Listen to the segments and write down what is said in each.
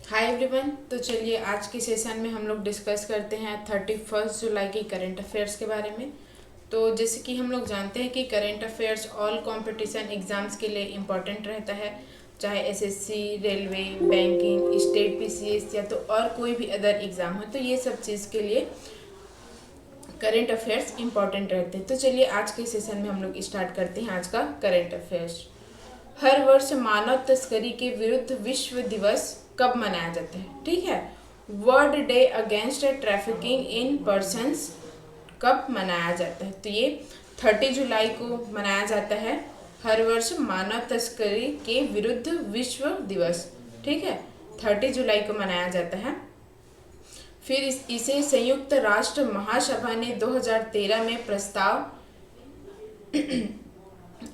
Hi everyone. तो चलिए आज के सेशन में हम लोग डिस्कस करते हैं 31 जुलाई की करंट अफेयर्स के बारे में। तो जैसे कि हम लोग जानते हैं कि current affairs all competition exams के लिए इम्पॉर्टेंट रहता है, चाहे SSC, railway, banking, state PCS या तो और कोई भी अदर एग्ज़ाम हो, तो ये सब चीज़ के लिए करंट अफेयर्स इम्पॉर्टेंट रहते हैं। तो चलिए आज के सेशन में हम लोग स्टार्ट करते हैं आज का करंट अफेयर्स। हर वर्ष मानव तस्करी के विरुद्ध विश्व दिवस कब मनाया जाता है? ठीक है, world day against trafficking in persons कब मनाया जाता है? तो ये 30 जुलाई को मनाया जाता है। हर वर्ष मानव तस्करी के विरुद्ध विश्व दिवस, ठीक है, 30 जुलाई को मनाया जाता है। फिर इसे संयुक्त राष्ट्र महासभा ने 2013 में प्रस्ताव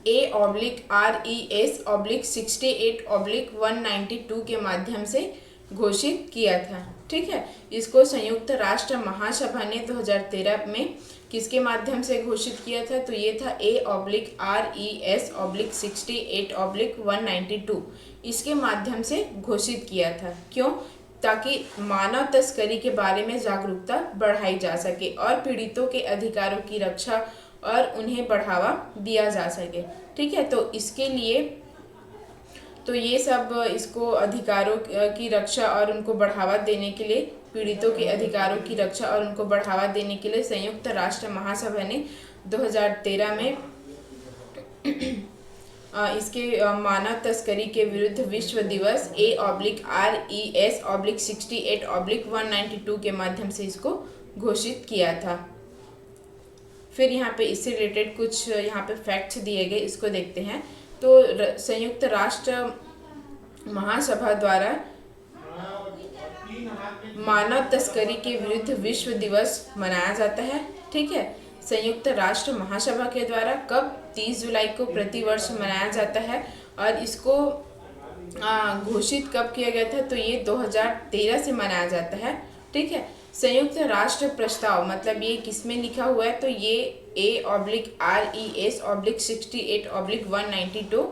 A/RES/68/192 के माध्यम से घोषित किया था। ठीक है, इसको संयुक्त राष्ट्र महासभा ने 2013 में किसके माध्यम से घोषित किया था? तो ये था A/RES/68/192, इसके माध्यम से घोषित किया था। क्यों? ताकि मानव तस्करी के बारे में जागरूकता बढ़ाई जा सके और पीड़ितों के अधिकारों की रक्षा और उन्हें बढ़ावा दिया जा सके। ठीक है, तो इसके लिए तो ये सब इसको अधिकारों की रक्षा और उनको बढ़ावा देने के लिए, पीड़ितों के अधिकारों की रक्षा और उनको बढ़ावा देने के लिए संयुक्त राष्ट्र महासभा ने 2013 में इसके मानव तस्करी के विरुद्ध विश्व दिवस A/RES/68/192 के माध्यम से इसको घोषित किया था। फिर यहाँ पे इससे रिलेटेड कुछ यहाँ पे फैक्ट्स दिए गए, इसको देखते हैं। तो संयुक्त राष्ट्र महासभा द्वारा मानव तस्करी के विरुद्ध विश्व दिवस मनाया जाता है। ठीक है, संयुक्त राष्ट्र महासभा के द्वारा कब? 30 जुलाई को प्रतिवर्ष मनाया जाता है। और इसको घोषित कब किया गया था? तो ये 2013 से मनाया जाता है। ठीक है, संयुक्त राष्ट्र प्रस्ताव मतलब ये किसमें लिखा हुआ है? तो ये A/RES/68/192,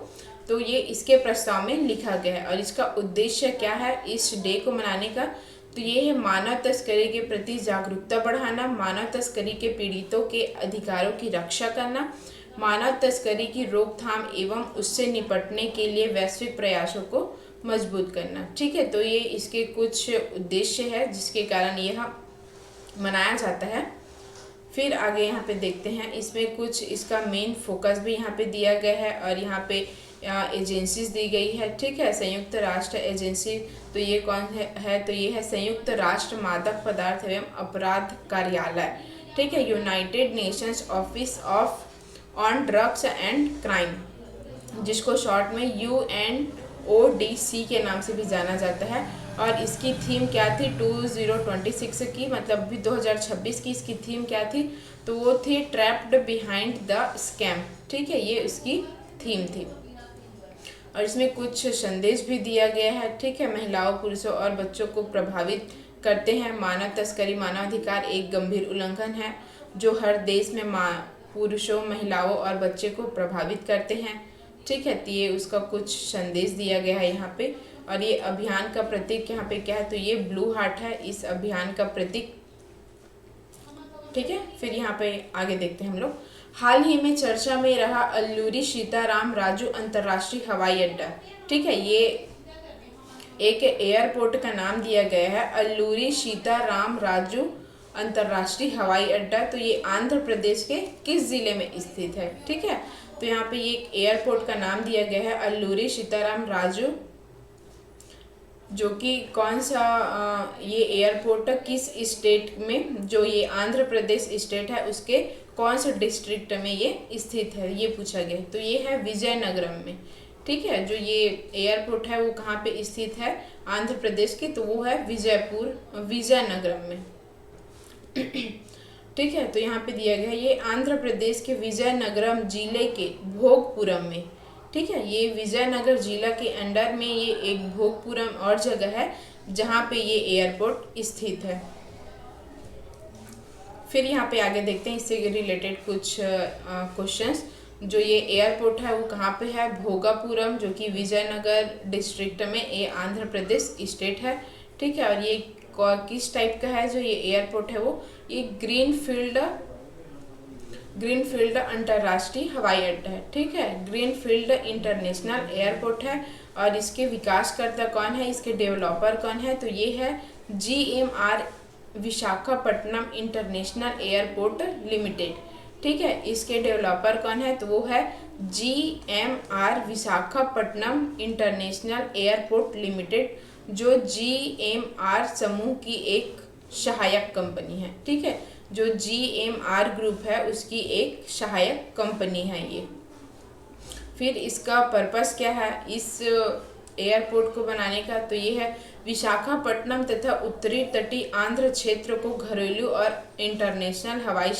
तो ये इसके प्रस्ताव में लिखा गया है। और इसका उद्देश्य क्या है इस डे को मनाने का? तो ये है मानव तस्करी के प्रति जागरूकता बढ़ाना, मानव तस्करी के पीड़ितों के अधिकारों की रक्षा करना, मानव तस्करी की रोकथाम एवं उससे निपटने के लिए वैश्विक प्रयासों को मजबूत करना। ठीक है, तो ये इसके कुछ उद्देश्य है जिसके कारण यह मनाया जाता है। फिर आगे यहाँ पे देखते हैं, इसमें कुछ इसका मेन फोकस भी यहाँ पे दिया गया है और यहाँ पे एजेंसीज दी गई है। ठीक है, संयुक्त राष्ट्र एजेंसी, तो ये कौन है? तो ये है संयुक्त राष्ट्र मादक पदार्थ एवं अपराध कार्यालय। ठीक है, United Nations office of on drugs and crime, जिसको शॉर्ट में UNODC के नाम से भी जाना जाता है। और इसकी थीम क्या थी 2026 की, मतलब भी 2026 की इसकी थीम क्या थी? तो वो थी ट्रैप्ड बिहाइंड द स्कैम। ठीक है, ये उसकी थीम थी। और इसमें कुछ संदेश भी दिया गया है। ठीक है, महिलाओं, पुरुषों और बच्चों को प्रभावित करते हैं। मानव तस्करी मानवाधिकार एक गंभीर उल्लंघन है जो हर देश में पुरुषों, महिलाओं और बच्चे को प्रभावित करते हैं। ठीक है, तो ये उसका कुछ संदेश दिया गया है यहाँ पे। और ये अभियान का प्रतीक यहाँ पे क्या है? तो ये ब्लू हार्ट है इस अभियान का प्रतीक। ठीक है, फिर यहाँ पे आगे देखते हैं हम लोग। हाल ही में चर्चा में रहा अल्लूरी सीताराम राजू अंतर्राष्ट्रीय हवाई अड्डा। ठीक है, ये एक एयरपोर्ट का नाम दिया गया है, अल्लूरी सीताराम राजू अंतर्राष्ट्रीय हवाई अड्डा। तो ये आंध्र प्रदेश के किस जिले में स्थित है? ठीक है, तो यहाँ पे ये एक एयरपोर्ट का नाम दिया गया है अल्लूरी सीताराम राजू, जो कि कौन सा ये एयरपोर्ट किस स्टेट में, जो ये आंध्र प्रदेश स्टेट है उसके कौन से डिस्ट्रिक्ट में ये स्थित है, ये पूछा गया। तो ये है विजयनगरम में। ठीक है, जो ये एयरपोर्ट है वो कहाँ पे स्थित है? आंध्र प्रदेश की, तो वो है विजयनगरम में। ठीक है, तो यहाँ पे दिया गया है ये आंध्र प्रदेश के विजयनगरम जिले के भोगपुरम में। ठीक है, ये विजयनगर जिला के अंडर में ये एक भोगपुरम और जगह है जहाँ पे ये एयरपोर्ट स्थित है। फिर यहाँ पे आगे देखते हैं इससे रिलेटेड कुछ क्वेश्चंस। जो ये एयरपोर्ट है वो कहाँ पे है, भोगापुरम, जो कि विजयनगर डिस्ट्रिक्ट में, ये आंध्र प्रदेश स्टेट है। ठीक है, और ये किस टाइप का है जो ये एयरपोर्ट है वो, ये ग्रीनफील्ड अंतर्राष्ट्रीय हवाई अड्डा है। ठीक है, ग्रीनफील्ड इंटरनेशनल एयरपोर्ट है। और इसके विकासकर्ता कौन है, इसके डेवलपर कौन है, तो ये है GMR Visakhapatnam international airport limited. ठीक है, इसके डेवलपर कौन है, तो वो है GMR Visakhapatnam international airport limited, जो GMR समूह की एक सहायक कंपनी है। ठीक है, जो GMR ग्रुप है उसकी एक सहायक कंपनी है ये। फिर इसका पर्पस क्या है इस एयरपोर्ट को बनाने का, तो ये है विशाखापट्टनम तथा उत्तरी तटीय आंध्र क्षेत्र को घरेलू और इंटरनेशनल हवाई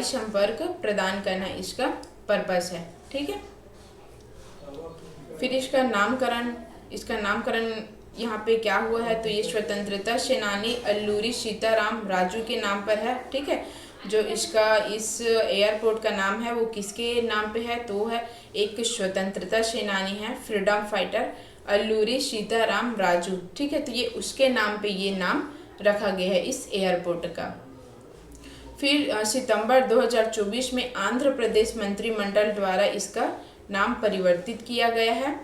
संपर्क प्रदान करना इसका पर्पस है। ठीक है, फिर इसका नामकरण यहाँ पे क्या हुआ है, तो ये स्वतंत्रता सेनानी अल्लूरी सीताराम राजू के नाम पर है। ठीक है, जो इसका इस एयरपोर्ट का नाम है वो किसके नाम पे है, तो है एक स्वतंत्रता सेनानी है, फ्रीडम फाइटर अल्लूरी सीताराम राजू। ठीक है, तो ये उसके नाम पे ये नाम रखा गया है इस एयरपोर्ट का। फिर सितंबर 2024 में आंध्र प्रदेश मंत्रिमंडल द्वारा इसका नाम परिवर्तित किया गया है।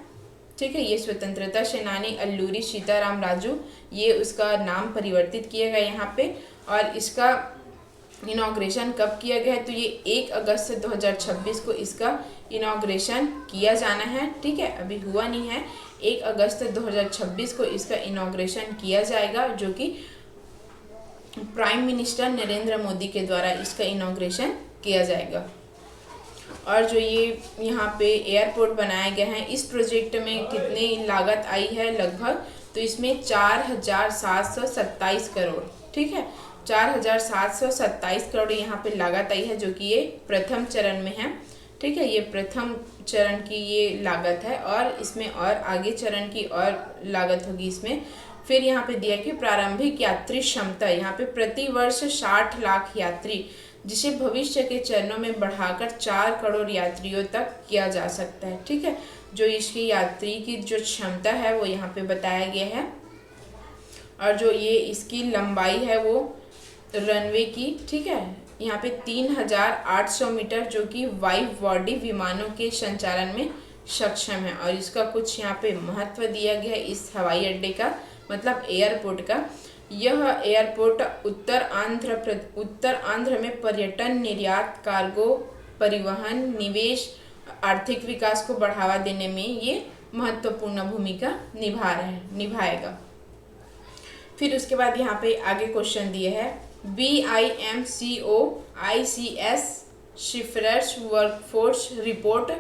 ठीक है, ये स्वतंत्रता सेनानी अल्लूरी सीताराम राजू, ये उसका नाम परिवर्तित किया गया यहाँ पे। और इसका इनॉग्रेशन कब किया गया है, तो ये 1 अगस्त 2026 को इसका इनॉग्रेशन किया जाना है। ठीक है, अभी हुआ नहीं है, 1 अगस्त 2026 को इसका इनॉग्रेशन किया जाएगा, जो कि प्राइम मिनिस्टर नरेंद्र मोदी के द्वारा इसका इनॉग्रेशन किया जाएगा। और जो ये यहाँ पे एयरपोर्ट बनाया गया है, इस प्रोजेक्ट में कितनी लागत आई है लगभग, तो इसमें 4727 करोड़। ठीक है, 4727 करोड़ यहाँ पे लागत आई है, जो कि ये प्रथम चरण में है। ठीक है, ये प्रथम चरण की ये लागत है, और इसमें और आगे चरण की और लागत होगी इसमें। फिर यहाँ पे दिया कि प्रारंभिक यात्री क्षमता, यहाँ पे प्रति वर्ष 60 लाख यात्री, जिसे भविष्य के चरणों में बढ़ाकर 4 करोड़ यात्रियों तक किया जा सकता है। ठीक है, जो इसकी यात्री की जो क्षमता है वो यहाँ पे बताया गया है। और जो ये इसकी लंबाई है वो रनवे की, ठीक है, यहाँ पे 3800 मीटर, जो कि वाइड बॉडी विमानों के संचालन में सक्षम है। और इसका कुछ यहाँ पे महत्व दिया गया है इस हवाई अड्डे का, मतलब एयरपोर्ट का। यह एयरपोर्ट उत्तर आंध्र में पर्यटन, निर्यात, कार्गो परिवहन, निवेश, आर्थिक विकास को बढ़ावा देने में ये महत्वपूर्ण भूमिका निभाएगा। फिर उसके बाद यहाँ पे आगे क्वेश्चन दिए है, BIMCO ICS शिफरर्स वर्कफोर्स रिपोर्ट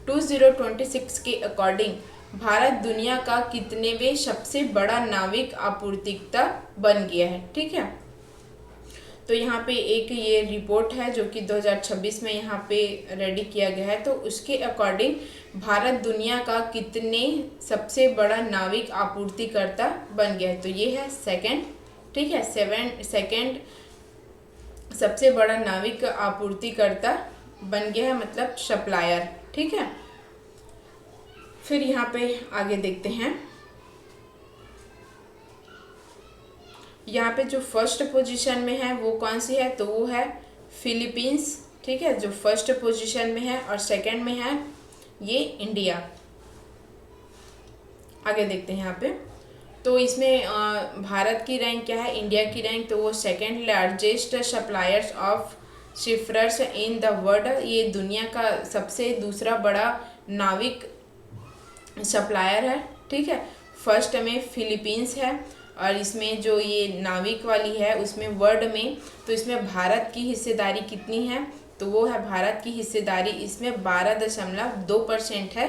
2026 के अकॉर्डिंग भारत दुनिया का कितनेवें सबसे बड़ा नाविक आपूर्तिकर्ता बन गया है। ठीक है, तो यहाँ पे एक ये रिपोर्ट है जो कि 2026 में यहाँ पे रेडी किया गया है। तो उसके अकॉर्डिंग भारत दुनिया का कितने सबसे बड़ा नाविक आपूर्तिकर्ता बन गया है, तो ये है सेकंड। ठीक है, सेकंड सबसे बड़ा नाविक आपूर्तिकर्ता बन गया है, मतलब सप्लायर। ठीक है, फिर यहाँ पे आगे देखते हैं, यहाँ पे जो फर्स्ट पोजीशन में है वो कौन सी है, तो वो है फिलीपींस। ठीक है, जो फर्स्ट पोजीशन में है, और सेकंड में है ये इंडिया। आगे देखते हैं यहाँ पे, तो इसमें भारत की रैंक क्या है, इंडिया की रैंक, तो वो second largest suppliers of shippers in the world, ये दुनिया का सबसे दूसरा बड़ा नाविक सप्लायर है। ठीक है, फर्स्ट में फिलीपींस है, और इसमें जो ये नाविक वाली है उसमें वर्ल्ड में, तो इसमें भारत की हिस्सेदारी कितनी है, तो वो है भारत की हिस्सेदारी इसमें 12.2% है।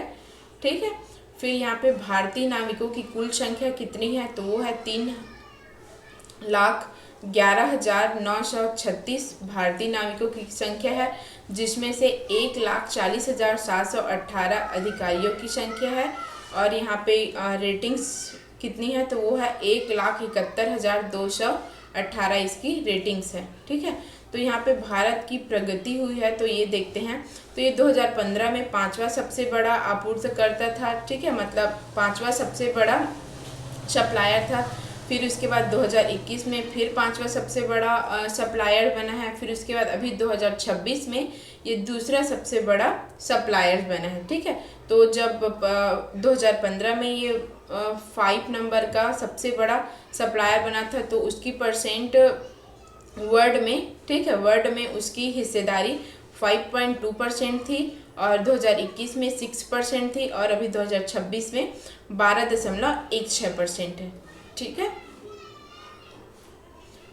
ठीक है, फिर यहाँ पे भारतीय नाविकों की कुल संख्या कितनी है, तो वो है 3,11,936 भारतीय नाविकों की संख्या है, जिसमें से 1,40,718 अधिकारियों की संख्या है। और यहाँ पे रेटिंग्स कितनी है, तो वो है 1,71,218 इसकी रेटिंग्स है। ठीक है, तो यहाँ पे भारत की प्रगति हुई है, तो ये देखते हैं। तो ये 2015 में 5वां सबसे बड़ा आपूर्तिकर्ता था, ठीक है, मतलब 5वां सबसे बड़ा सप्लायर था। फिर उसके बाद 2021 में फिर 5वां सबसे बड़ा सप्लायर बना है। फिर उसके बाद अभी 2026 में ये दूसरा सबसे बड़ा सप्लायर बना है, ठीक है। तो जब 2015 में ये 5 नंबर का सबसे बड़ा सप्लायर बना था, तो उसकी परसेंट वर्ल्ड में, ठीक है, वर्ल्ड में उसकी हिस्सेदारी 5.2% थी, और 2021 में 6% थी, और अभी 2026 में 12.16% है, ठीक है।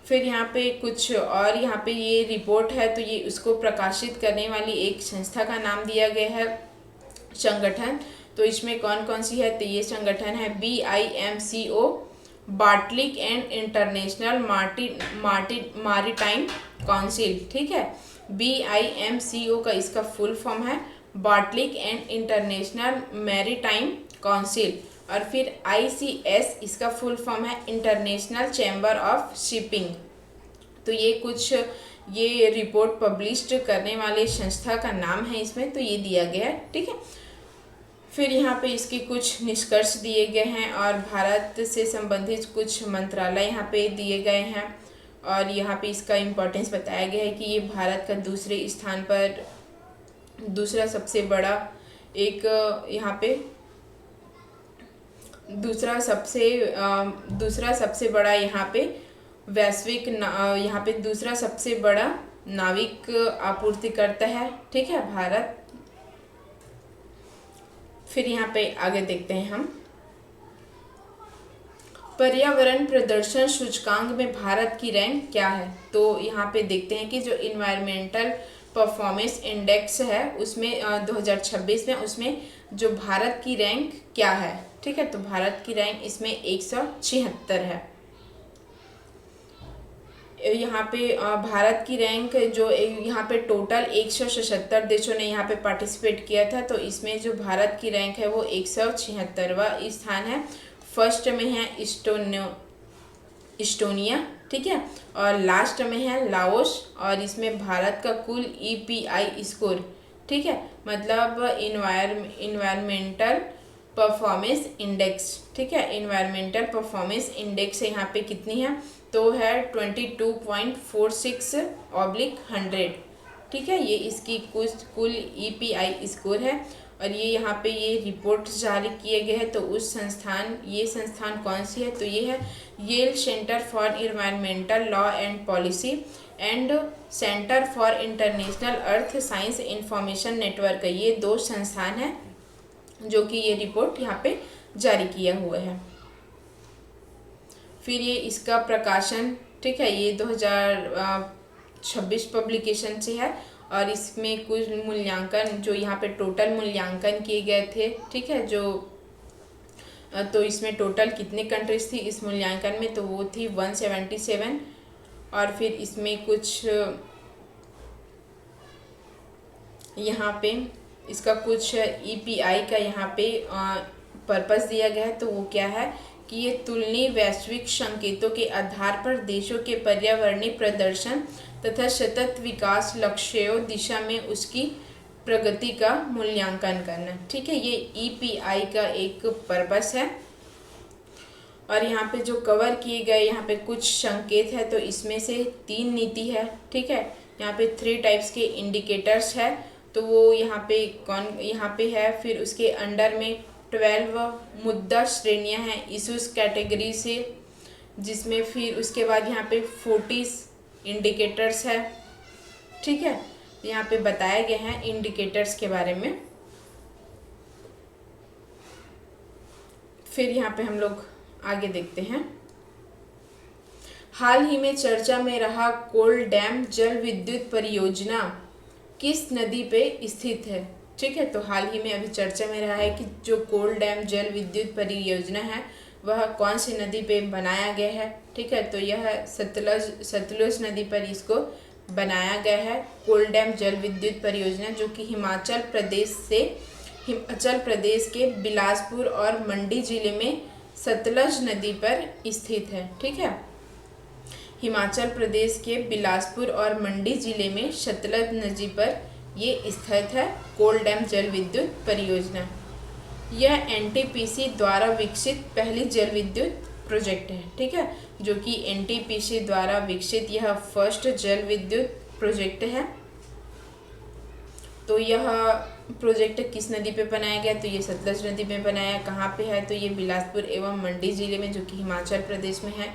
फिर यहाँ पे कुछ और, यहाँ पे ये रिपोर्ट है, तो ये उसको प्रकाशित करने वाली एक संस्था का नाम दिया गया है, संगठन। तो इसमें कौन कौन सी है, तो ये संगठन है BIMCO, बार्टलिक एंड इंटरनेशनल मारीटाइम काउंसिल, ठीक है। BIMCO का इसका फुल फॉर्म है बार्टलिक एंड इंटरनेशनल मैरीटाइम काउंसिल। और फिर ICS इसका फुल फॉर्म है इंटरनेशनल चैम्बर ऑफ शिपिंग। तो ये कुछ ये रिपोर्ट पब्लिश्ड करने वाले संस्था का नाम है इसमें, तो ये दिया गया है, ठीक है। फिर यहाँ पे इसके कुछ निष्कर्ष दिए गए हैं, और भारत से संबंधित कुछ मंत्रालय यहाँ पे दिए गए हैं, और यहाँ पे इसका इम्पोर्टेंस बताया गया है कि ये भारत का दूसरे स्थान पर दूसरा सबसे बड़ा एक यहाँ पे दूसरा सबसे बड़ा यहाँ पे वैश्विक यहाँ पे दूसरा सबसे बड़ा नाविक आपूर्तिकर्ता है, ठीक है, भारत। फिर यहाँ पे आगे देखते हैं हम, पर्यावरण प्रदर्शन सूचकांक में भारत की रैंक क्या है। तो यहाँ पे देखते हैं कि जो इन्वायरमेंटल परफॉर्मेंस इंडेक्स है उसमें 2026 में उसमें जो भारत की रैंक क्या है, ठीक है। तो भारत की रैंक इसमें 176 है। यहाँ पे भारत की रैंक जो यहाँ पे टोटल 177 देशों ने यहाँ पे पार्टिसिपेट किया था, तो इसमें जो भारत की रैंक है वो 176वां स्थान है। फर्स्ट में है इस्टोनिया, ठीक है, और लास्ट में है लाओस, और इसमें भारत का कुल EPI स्कोर, ठीक है, मतलब इन्वायरमेंटल परफॉर्मेंस इंडेक्स, ठीक है, इन्वायरमेंटल परफॉर्मेंस इंडेक्स यहाँ पे कितनी है, तो है 22.46/100, ठीक है। ये इसकी कुल EPI स्कोर है, और ये यहाँ पे ये रिपोर्ट जारी किए गए हैं। तो ये संस्थान कौन सी है, तो ये है Yale center for environmental law and policy and center for international earth science information network. ये 2 संस्थान हैं जो कि ये रिपोर्ट यहाँ पे जारी किया हुआ है। फिर ये इसका प्रकाशन, ठीक है, ये 2026 पब्लिकेशन से है, और इसमें कुछ मूल्यांकन जो यहाँ पे टोटल मूल्यांकन किए गए थे, ठीक है, तो इसमें टोटल कितने कंट्रीज थी इस मूल्यांकन में, तो वो थी 177। और फिर इसमें कुछ यहाँ पे इसका कुछ EPI का यहाँ पे पर्पस दिया गया है। तो वो क्या है कि ये तुलनीय वैश्विक संकेतों के आधार पर देशों के पर्यावरणीय प्रदर्शन तथा सतत विकास लक्ष्यों दिशा में उसकी प्रगति का मूल्यांकन करना, ठीक है। ये EPI का एक पर्पस है। और यहाँ पे जो कवर किए गए यहाँ पे कुछ संकेत है, तो इसमें से 3 नीति है, ठीक है। यहाँ पे 3 टाइप्स के इंडिकेटर्स है, तो वो यहाँ पे है। फिर उसके अंडर में 12 मुद्दा श्रेणियाँ हैं इशूज कैटेगरी से, जिसमें फिर उसके बाद यहाँ पे 40 इंडिकेटर्स है, ठीक है। यहाँ पे बताया गया है इंडिकेटर्स के बारे में। फिर यहाँ पे हम लोग आगे देखते हैं, हाल ही में चर्चा में रहा कोल डैम जल विद्युत परियोजना किस नदी पे स्थित है, ठीक है। तो हाल ही में अभी चर्चा में रहा है कि जो कोल डैम जल विद्युत परियोजना है वह कौन सी नदी पे बनाया गया है, ठीक है। तो यह सतलुज नदी पर इसको बनाया गया है, कोल डैम जल विद्युत परियोजना, जो कि हिमाचल प्रदेश के बिलासपुर और मंडी जिले में सतलज नदी पर स्थित है, ठीक है। हिमाचल प्रदेश के बिलासपुर और मंडी जिले में सतलज नदी पर ये स्थित है कोल डैम जल विद्युत परियोजना। यह एनटीपीसी द्वारा विकसित पहली जल विद्युत प्रोजेक्ट है, ठीक है, जो कि एनटीपीसी द्वारा विकसित यह फर्स्ट जल विद्युत प्रोजेक्ट है। तो यह प्रोजेक्ट किस नदी पे बनाया गया? तो ये सतलज नदी में बनाया। कहाँ पे है? तो ये बिलासपुर एवं मंडी जिले में, जो कि हिमाचल प्रदेश में है।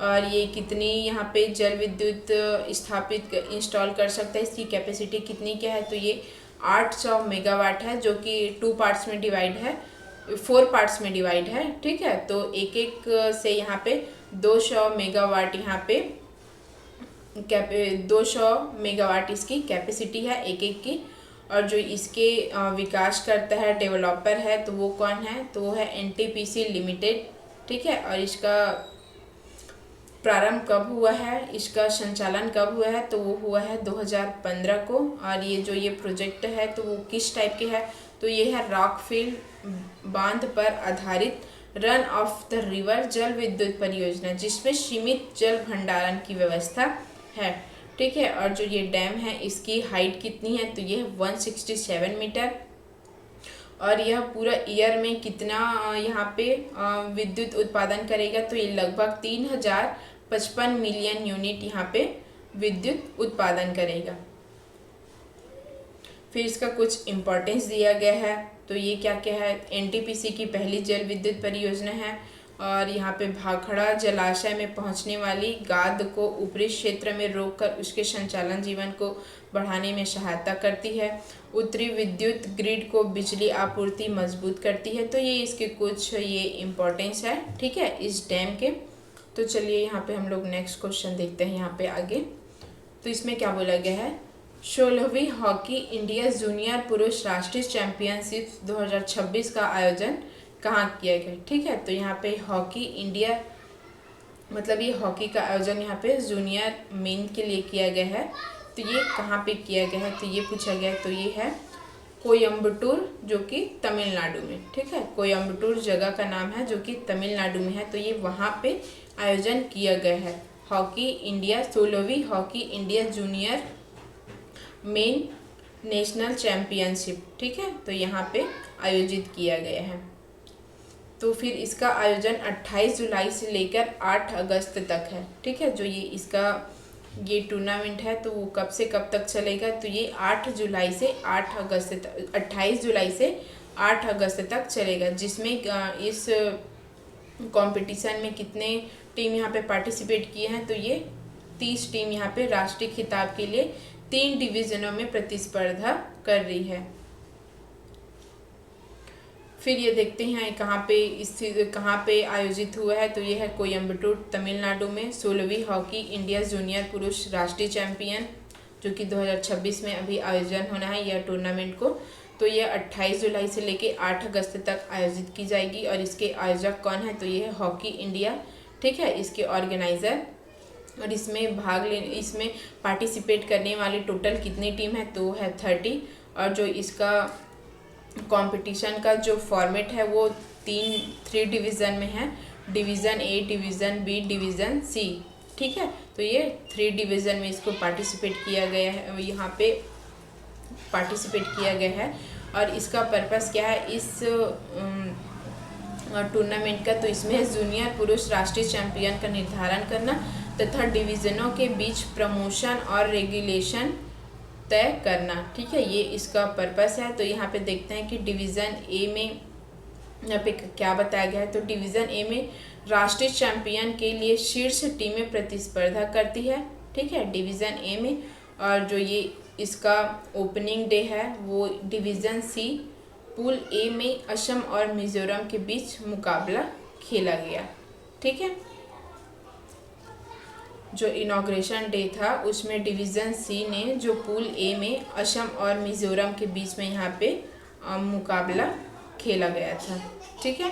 और ये कितनी यहाँ पे जल विद्युत स्थापित इंस्टॉल कर सकता है, इसकी कैपेसिटी कितनी क्या है? तो ये 800 मेगावाट है, जो कि 4 पार्ट्स में डिवाइड है, ठीक है। तो एक एक से यहाँ पे 200 मेगावाट यहाँ पे 200 मेगावाट इसकी कैपेसिटी है एक एक की। और जो इसके विकास करता है, डेवलपर है, तो वो कौन है? तो वो है एनटीपीसी लिमिटेड, ठीक है। और इसका प्रारंभ कब हुआ है, इसका संचालन कब हुआ है? तो वो हुआ है 2015 को। और ये जो ये प्रोजेक्ट है तो वो किस टाइप के है? तो ये है रॉकफिल बांध पर आधारित रन ऑफ द रिवर जल विद्युत परियोजना, जिसमें सीमित जल भंडारण की व्यवस्था है, ठीक है। और जो ये डैम है इसकी हाइट कितनी है? तो ये 167 मीटर। और यह पूरा ईयर में कितना यहाँ पे विद्युत उत्पादन करेगा? तो ये लगभग 3055 मिलियन यूनिट यहाँ पे विद्युत उत्पादन करेगा। फिर इसका कुछ इम्पोर्टेंस दिया गया है। तो ये क्या क्या है? एनटीपीसी की पहली जल विद्युत परियोजना है। और यहाँ पे भाखड़ा जलाशय में पहुँचने वाली गाद को ऊपरी क्षेत्र में रोककर उसके संचालन जीवन को बढ़ाने में सहायता करती है। उत्तरी विद्युत ग्रिड को बिजली आपूर्ति मजबूत करती है। तो ये इसके कुछ ये इम्पोर्टेंस है, ठीक है, इस डैम के। तो चलिए यहाँ पे हम लोग नेक्स्ट क्वेश्चन देखते हैं यहाँ पे आगे। तो इसमें क्या बोला गया है? 16वीं हॉकी इंडिया जूनियर पुरुष राष्ट्रीय चैंपियनशिप 2026 का आयोजन कहाँ किया गया? ठीक है। तो यहाँ पे हॉकी इंडिया मतलब ये हॉकी का आयोजन यहाँ पे जूनियर मेन के लिए किया गया है। तो ये कहाँ पे किया गया है? तो ये पूछा गया है। तो ये है कोयम्बटूर, जो कि तमिलनाडु में, ठीक है। कोयम्बटूर जगह का नाम है, जो कि तमिलनाडु में है। तो ये वहाँ पे आयोजन किया गया है हॉकी इंडिया 16वीं hockey India junior men national championship, ठीक है। तो यहाँ पे आयोजित किया गया है। तो फिर इसका आयोजन 28 जुलाई से लेकर 8 अगस्त तक है, ठीक है। जो ये इसका ये टूर्नामेंट है तो वो कब से कब तक चलेगा? तो ये 8 जुलाई से 8 अगस्त तक, 28 जुलाई से 8 अगस्त तक चलेगा। जिसमें इस कंपटीशन में कितने टीम यहाँ पे पार्टिसिपेट किए हैं? तो ये 30 टीम यहाँ पे राष्ट्रीय खिताब के लिए 3 डिवीजनों में प्रतिस्पर्धा कर रही है। फिर ये देखते हैं कहाँ पे आयोजित हुआ है। तो ये है कोयम्बटूर तमिलनाडु में 16वीं हॉकी इंडिया जूनियर पुरुष राष्ट्रीय चैंपियन, जो कि 2026 में अभी आयोजन होना है यह टूर्नामेंट को। तो ये 28 जुलाई से लेके 8 अगस्त तक आयोजित की जाएगी। और इसके आयोजक कौन है? तो ये है हॉकी इंडिया, ठीक है, इसके ऑर्गेनाइज़र। और इसमें पार्टिसिपेट करने वाली टोटल कितनी टीम है? तो है 30। और जो इसका कंपटीशन का जो फॉर्मेट है वो 3 डिवीज़न में है, डिवीज़न ए, डिवीज़न बी, डिवीज़न सी, ठीक है। तो ये 3 डिवीज़न में इसको पार्टिसिपेट किया गया है, यहाँ पे पार्टिसिपेट किया गया है। और इसका पर्पस क्या है इस टूर्नामेंट का? तो इसमें जूनियर पुरुष राष्ट्रीय चैंपियन का निर्धारण करना तथा डिवीज़नों के बीच प्रमोशन और रेगुलेशन तय करना, ठीक है, ये इसका पर्पस है। तो यहाँ पे देखते हैं कि डिवीज़न ए में यहाँ पे क्या बताया गया है। तो डिवीज़न ए में राष्ट्रीय चैंपियन के लिए शीर्ष टीमें प्रतिस्पर्धा करती है, ठीक है, डिवीज़न ए में। और जो ये इसका ओपनिंग डे है वो डिवीज़न सी पूल ए में असम और मिजोरम के बीच मुकाबला खेला गया, ठीक है। जो इनॉग्रेशन डे था उसमें डिवीज़न सी ने जो पूल ए में असम और मिज़ोरम के बीच में यहाँ पे मुकाबला खेला गया था, ठीक है।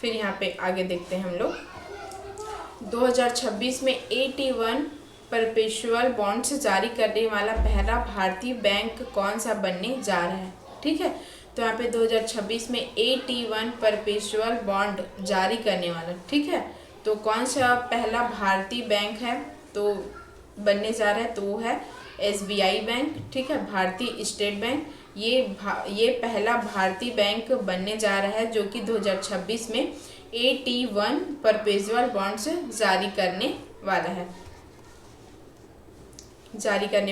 फिर यहाँ पे आगे देखते हैं हम लोग। 2026 में 81 परपेचुअल बॉन्ड्स जारी करने वाला पहला भारतीय बैंक कौन सा बनने जा रहा है, ठीक है। तो यहाँ पे 2026 में 81 परपेचुअल बॉन्ड जारी करने वाला, ठीक है, तो कौन सा पहला भारतीय बैंक है तो बनने जा रहा है, तो वो है SBI बैंक। ठीक है, भारतीय स्टेट बैंक ये पहला भारतीय बैंक बनने जा रहा है, जो कि 2026 में AT1 परपेचुअल बॉन्ड्स जारी करने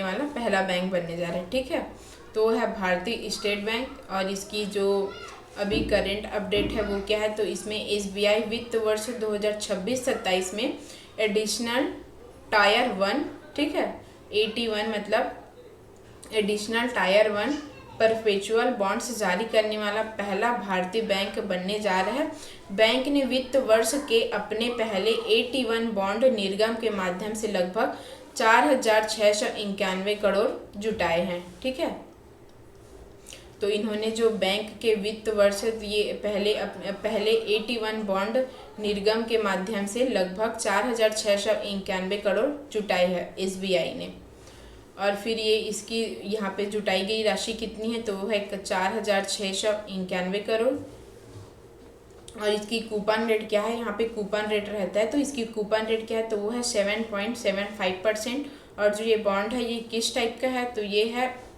वाला पहला बैंक बनने जा रहा है। ठीक है, तो है भारतीय स्टेट बैंक। और इसकी जो अभी करंट अपडेट है वो क्या है, तो इसमें SBI वित्त वर्ष 2026-27 में एडिशनल टायर 1, ठीक है, AT1 मतलब एडिशनल टायर 1 परपेचुअल बॉन्ड्स जारी करने वाला पहला भारतीय बैंक बनने जा रहा है। बैंक ने वित्त वर्ष के अपने पहले AT1 बॉन्ड निर्गम के माध्यम से लगभग 4,691 करोड़ जुटाए हैं। ठीक है, तो इन्होंने जो बैंक के वित्त वर्ष ये पहले AT1 बॉन्ड निर्गम के माध्यम से लगभग 4,691 करोड़ जुटाए है SBI ने। और फिर ये इसकी यहाँ पे जुटाई गई राशि कितनी है, तो वो है 4,691 करोड़। और इसकी कूपन रेट क्या है, यहाँ पे कूपन रेट रहता है, तो इसकी कूपन रेट क्या है, तो वो है 7.75%। और जो ये बॉन्ड है ये किस टाइप का है, तो ये है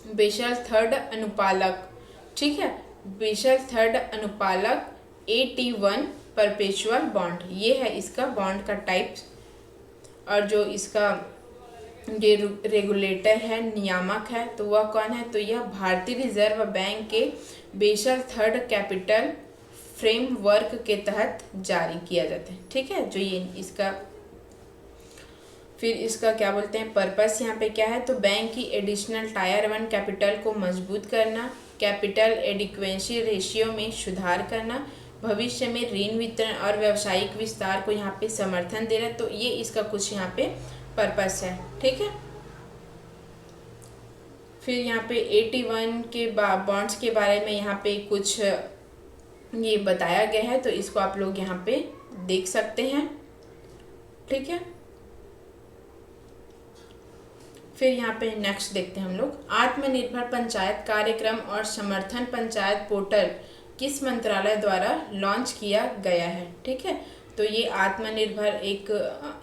बेशल थर्ड अनुपालक। ठीक है, बेशल थर्ड अनुपालक AT1 परपेचुअल बॉन्ड, ये है इसका बॉन्ड का टाइप। और जो इसका ये रेगुलेटर है, नियामक है, तो वह कौन है, तो यह भारतीय रिजर्व बैंक के बेशल थर्ड कैपिटल फ्रेमवर्क के तहत जारी किया जाता है। ठीक है, जो ये इसका फिर इसका क्या बोलते हैं पर्पस यहाँ पे क्या है, तो बैंक की एडिशनल टायर 1 कैपिटल को मजबूत करना, कैपिटल एडिक्वेंसी रेशियो में सुधार करना, भविष्य में ऋण वितरण और व्यावसायिक विस्तार को यहाँ पे समर्थन देना। तो ये इसका कुछ यहाँ पे पर्पस है। ठीक है, फिर यहाँ पे AT1 के बॉन्ड्स के बारे में यहाँ पे कुछ ये बताया गया है, तो इसको आप लोग यहाँ पे देख सकते हैं। ठीक है, फिर यहाँ पे नेक्स्ट देखते हैं हम लोग, आत्मनिर्भर पंचायत कार्यक्रम और समर्थन पंचायत पोर्टल किस मंत्रालय द्वारा लॉन्च किया गया है। ठीक है, तो ये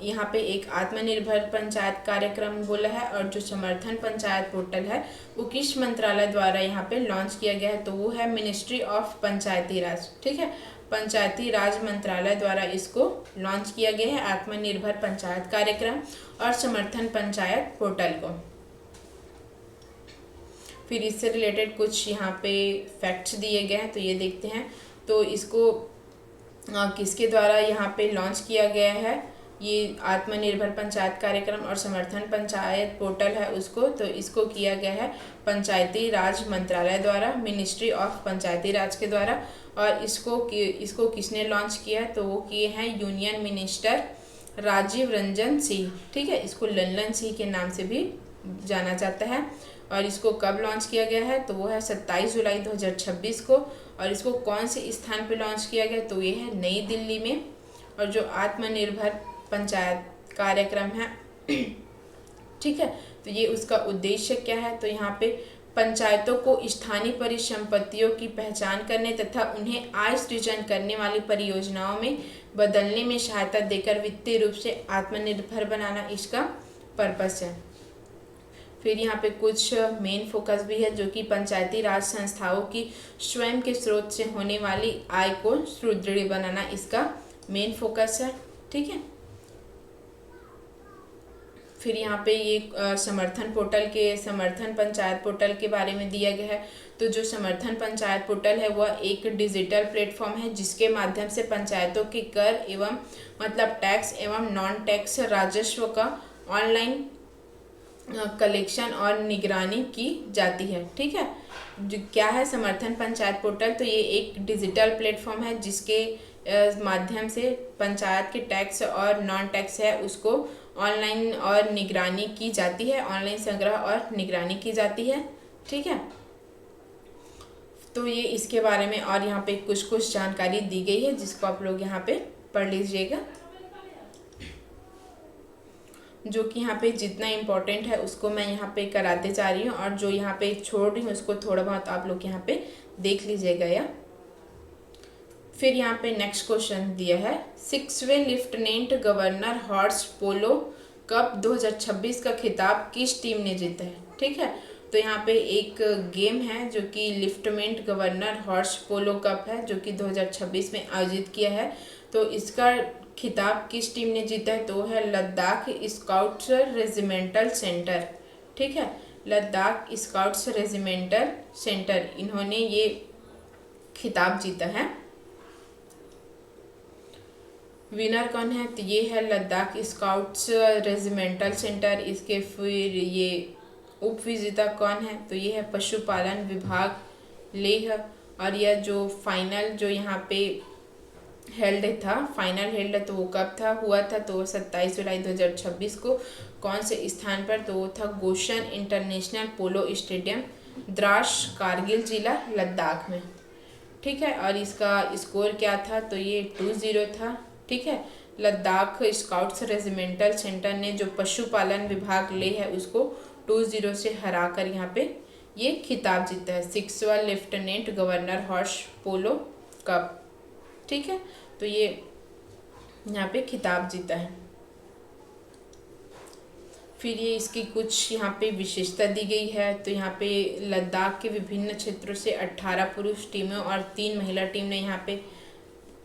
यहाँ पे एक आत्मनिर्भर पंचायत कार्यक्रम बोला है, और जो समर्थन पंचायत पोर्टल है वो किस मंत्रालय द्वारा यहाँ पे लॉन्च किया गया है, तो वो है मिनिस्ट्री ऑफ पंचायती राज। ठीक है, पंचायती राज मंत्रालय द्वारा इसको लॉन्च किया गया है, आत्मनिर्भर पंचायत कार्यक्रम और समर्थन पंचायत पोर्टल को। फिर इससे रिलेटेड कुछ यहाँ पे फैक्ट्स दिए गए हैं, तो ये देखते हैं। तो इसको किसके द्वारा यहाँ पे लॉन्च किया गया है, ये आत्मनिर्भर पंचायत कार्यक्रम और समर्थन पंचायत पोर्टल है उसको, तो इसको किया गया है पंचायती राज मंत्रालय द्वारा, मिनिस्ट्री ऑफ पंचायती राज के द्वारा। और इसको किसने लॉन्च किया, तो वो किए हैं यूनियन मिनिस्टर राजीव रंजन सिंह। ठीक है, इसको लल्लन सिंह के नाम से भी जाना जाता है। और इसको कब लॉन्च किया गया है, तो वो है 27 जुलाई 2026 को। और इसको कौन से स्थान पे लॉन्च किया गया, तो ये है नई दिल्ली में। और जो आत्मनिर्भर पंचायत कार्यक्रम है ठीक है, तो ये उसका उद्देश्य क्या है, तो यहाँ पे पंचायतों को स्थानीय परिसंपत्तियों की पहचान करने तथा उन्हें आय सृजन करने वाली परियोजनाओं में बदलने में सहायता देकर वित्तीय रूप से आत्मनिर्भर बनाना इसका पर्पस है। फिर यहाँ पे कुछ मेन फोकस भी है, जो कि पंचायती राज संस्थाओं की स्वयं के स्रोत से होने वाली आय को सुदृढ़ बनाना इसका मेन फोकस है। ठीक है, फिर यहाँ पे ये समर्थन पंचायत पोर्टल के बारे में दिया गया है। तो जो समर्थन पंचायत पोर्टल है वह एक डिजिटल प्लेटफॉर्म है, जिसके माध्यम से पंचायतों के कर एवं मतलब टैक्स एवं नॉन टैक्स राजस्व का ऑनलाइन कलेक्शन और निगरानी की जाती है। ठीक है, जो क्या है समर्थन पंचायत पोर्टल, तो ये एक डिजिटल प्लेटफॉर्म है जिसके माध्यम से पंचायत के टैक्स और नॉन टैक्स है उसको ऑनलाइन और निगरानी की जाती है, ऑनलाइन संग्रह और निगरानी की जाती है। ठीक है, तो ये इसके बारे में और यहाँ पे कुछ जानकारी दी गई है, जिसको आप लोग यहाँ पे पढ़ लीजिएगा। जो कि यहाँ पे जितना इम्पोर्टेंट है उसको मैं यहाँ पे कराते जा रही हूँ, और जो यहाँ पे छोड़ रही हूँ उसको थोड़ा बहुत आप लोग यहाँ पे देख लीजिएगा। या फिर यहाँ पे नेक्स्ट क्वेश्चन दिया है, 6वें लेफ्टिनेंट गवर्नर हॉर्स पोलो कप 2026 का खिताब किस टीम ने जीता है। ठीक है, तो यहाँ पे एक गेम है जो कि लेफ्टिनेंट गवर्नर हॉर्स पोलो कप है, जो कि 2026 में आयोजित किया है। तो इसका खिताब किस टीम ने जीता है, तो वो है लद्दाख स्काउट्स रेजिमेंटल सेंटर। ठीक है, लद्दाख स्काउट्स रेजिमेंटल सेंटर, इन्होंने ये खिताब जीता है। विनर कौन है, तो ये है लद्दाख स्काउट्स रेजिमेंटल सेंटर। इसके फिर ये उप विजेता कौन है, तो ये है पशुपालन विभाग लेह। और यह जो फाइनल जो यहाँ पे हेल्ड था, फाइनल हेल्ड तो वो कब था हुआ था, तो 27 जुलाई 2026 को। कौन से स्थान पर, तो वो था गोशन इंटरनेशनल पोलो स्टेडियम, द्रास, कारगिल जिला, लद्दाख में। ठीक है, और इसका स्कोर क्या था, तो ये 2-0 था। ठीक है, लद्दाख स्काउट्स रेजिमेंटल सेंटर ने जो पशुपालन विभाग ले है उसको 2-0 से हराकर यहाँ पे ये खिताब जीता है, 6वां लेफ्टिनेंट गवर्नर हॉर्स पोलो कप। ठीक है, तो ये यहाँ पे खिताब जीता है। फिर ये इसकी कुछ यहाँ पे विशेषता दी गई है, तो यहाँ पे लद्दाख के विभिन्न क्षेत्रों से 18 पुरुष टीमों और 3 महिला टीम ने यहाँ पे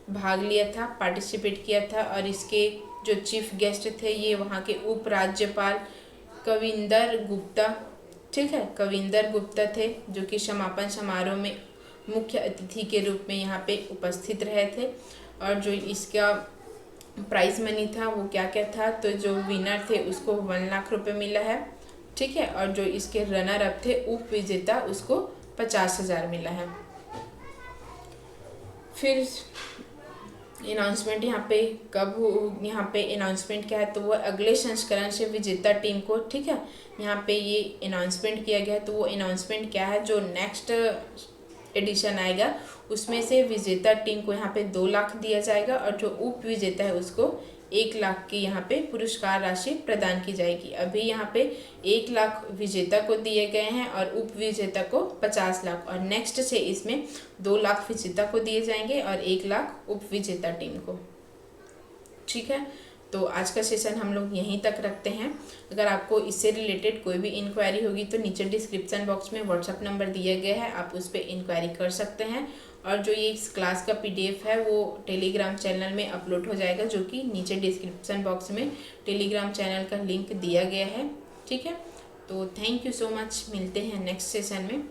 भाग लिया था, पार्टिसिपेट किया था। और इसके जो चीफ गेस्ट थे ये वहाँ के उपराज्यपाल कविंदर गुप्ता। ठीक है, कविंदर गुप्ता थे, जो कि समापन समारोह में मुख्य अतिथि के रूप में यहाँ पे उपस्थित रहे थे। और जो इसका प्राइज मनी था वो क्या क्या था, तो जो विनर थे उसको 1 लाख रुपए मिला है। ठीक है, और जो इसके रनर अप थे, उप विजेता, उसको 50,000 मिला है। फिर अनाउंसमेंट यहाँ पे कब हो, यहाँ पे अनाउंसमेंट क्या है, तो वो अगले संस्करण से विजेता टीम को, ठीक है, यहाँ पे ये अनाउंसमेंट किया गया है। तो वो अनाउंसमेंट क्या है, जो नेक्स्ट एडिशन आएगा उसमें से विजेता टीम को यहाँ पे 2 लाख दिया जाएगा, और जो उप विजेता है उसको 1 लाख की यहाँ पे पुरस्कार राशि प्रदान की जाएगी। अभी यहाँ पे 1 लाख विजेता को दिए गए हैं और उप विजेता को 50 लाख, और नेक्स्ट से इसमें 2 लाख विजेता को दिए जाएंगे और 1 लाख उप विजेता टीम को। ठीक है, तो आज का सेशन हम लोग यहीं तक रखते हैं। अगर आपको इससे रिलेटेड कोई भी इंक्वायरी होगी तो नीचे डिस्क्रिप्शन बॉक्स में व्हाट्सअप नंबर दिया गया है, आप उस पर इंक्वायरी कर सकते हैं। और जो ये इस क्लास का PDF है वो टेलीग्राम चैनल में अपलोड हो जाएगा, जो कि नीचे डिस्क्रिप्शन बॉक्स में टेलीग्राम चैनल का लिंक दिया गया है। ठीक है, तो थैंक यू सो मच, मिलते हैं नेक्स्ट सेशन में।